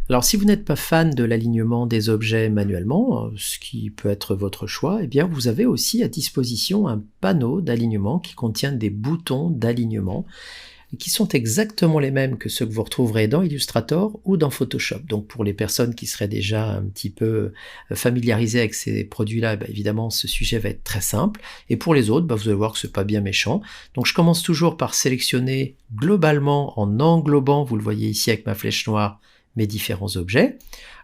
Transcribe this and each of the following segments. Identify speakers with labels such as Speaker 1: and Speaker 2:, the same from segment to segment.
Speaker 1: Alors si vous n'êtes pas fan de l'alignement des objets manuellement, ce qui peut être votre choix, eh bien vous avez aussi à disposition un panneau d'alignement qui contient des boutons d'alignement qui sont exactement les mêmes que ceux que vous retrouverez dans Illustrator ou dans Photoshop. Donc pour les personnes qui seraient déjà un petit peu familiarisées avec ces produits-là, évidemment ce sujet va être très simple. Et pour les autres, vous allez voir que c'est pas bien méchant. Donc je commence toujours par sélectionner globalement en englobant, vous le voyez ici avec ma flèche noire, mes différents objets.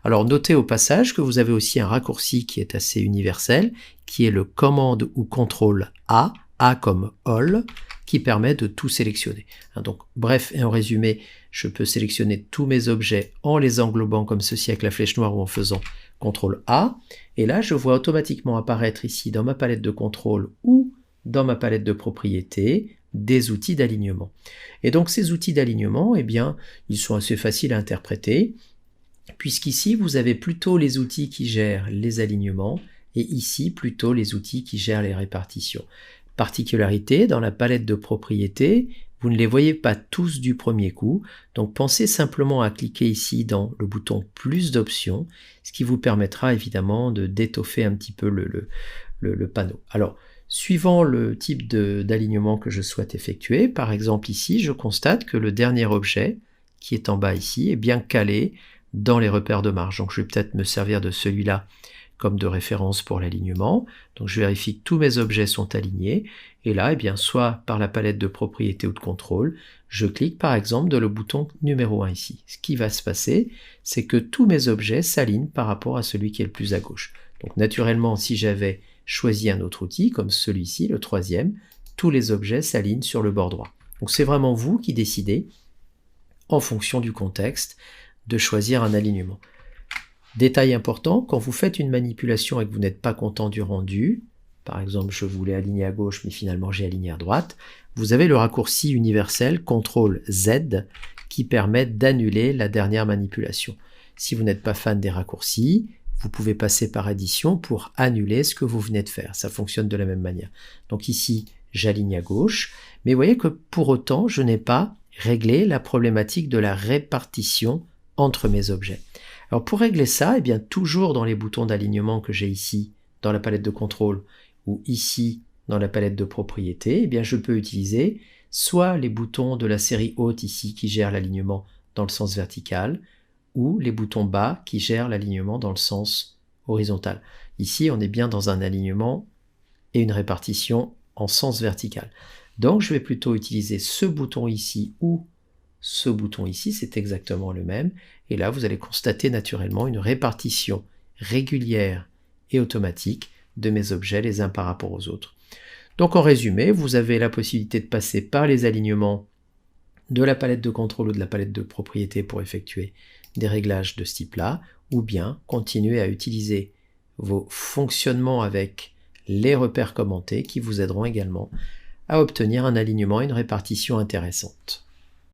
Speaker 1: Alors notez au passage que vous avez aussi un raccourci qui est assez universel, qui est le commande ou contrôle A comme All, qui permet de tout sélectionner. Donc bref et en résumé, je peux sélectionner tous mes objets en les englobant comme ceci avec la flèche noire ou en faisant CTRL A, et là je vois automatiquement apparaître ici dans ma palette de contrôle ou dans ma palette de propriétés des outils d'alignement. Et donc ces outils d'alignement, eh bien, ils sont assez faciles à interpréter, puisqu'ici vous avez plutôt les outils qui gèrent les alignements, et ici plutôt les outils qui gèrent les répartitions. Particularité, dans la palette de propriétés, vous ne les voyez pas tous du premier coup, donc pensez simplement à cliquer ici dans le bouton plus d'options, ce qui vous permettra évidemment d'étoffer un petit peu le panneau. Alors, suivant le type d'alignement que je souhaite effectuer, par exemple ici, je constate que le dernier objet, qui est en bas ici, est bien calé dans les repères de marge. Donc je vais peut-être me servir de celui-là comme de référence pour l'alignement. Donc je vérifie que tous mes objets sont alignés, et là, soit par la palette de propriétés ou de contrôle, je clique par exemple le bouton numéro 1 ici. Ce qui va se passer, c'est que tous mes objets s'alignent par rapport à celui qui est le plus à gauche. Donc naturellement, si j'avais choisi un autre outil, comme celui-ci, le troisième, tous les objets s'alignent sur le bord droit. Donc c'est vraiment vous qui décidez, en fonction du contexte, de choisir un alignement. Détail important, quand vous faites une manipulation et que vous n'êtes pas content du rendu, par exemple je voulais aligner à gauche mais finalement j'ai aligné à droite, vous avez le raccourci universel CTRL Z qui permet d'annuler la dernière manipulation. Si vous n'êtes pas fan des raccourcis, vous pouvez passer par addition pour annuler ce que vous venez de faire. Ça fonctionne de la même manière. Donc ici, j'aligne à gauche, mais vous voyez que pour autant, je n'ai pas réglé la problématique de la répartition entre mes objets. Alors pour régler ça, toujours dans les boutons d'alignement que j'ai ici, dans la palette de contrôle, ou ici, dans la palette de propriétés, je peux utiliser soit les boutons de la série haute ici qui gèrent l'alignement dans le sens vertical, ou les boutons bas qui gèrent l'alignement dans le sens horizontal. Ici, on est bien dans un alignement et une répartition en sens vertical. Donc je vais plutôt utiliser ce bouton ici ou ce bouton ici, c'est exactement le même, et là vous allez constater naturellement une répartition régulière et automatique de mes objets les uns par rapport aux autres. Donc en résumé, vous avez la possibilité de passer par les alignements de la palette de contrôle ou de la palette de propriétés pour effectuer des réglages de ce type-là, ou bien continuer à utiliser vos fonctionnements avec les repères commentés qui vous aideront également à obtenir un alignement et une répartition intéressante.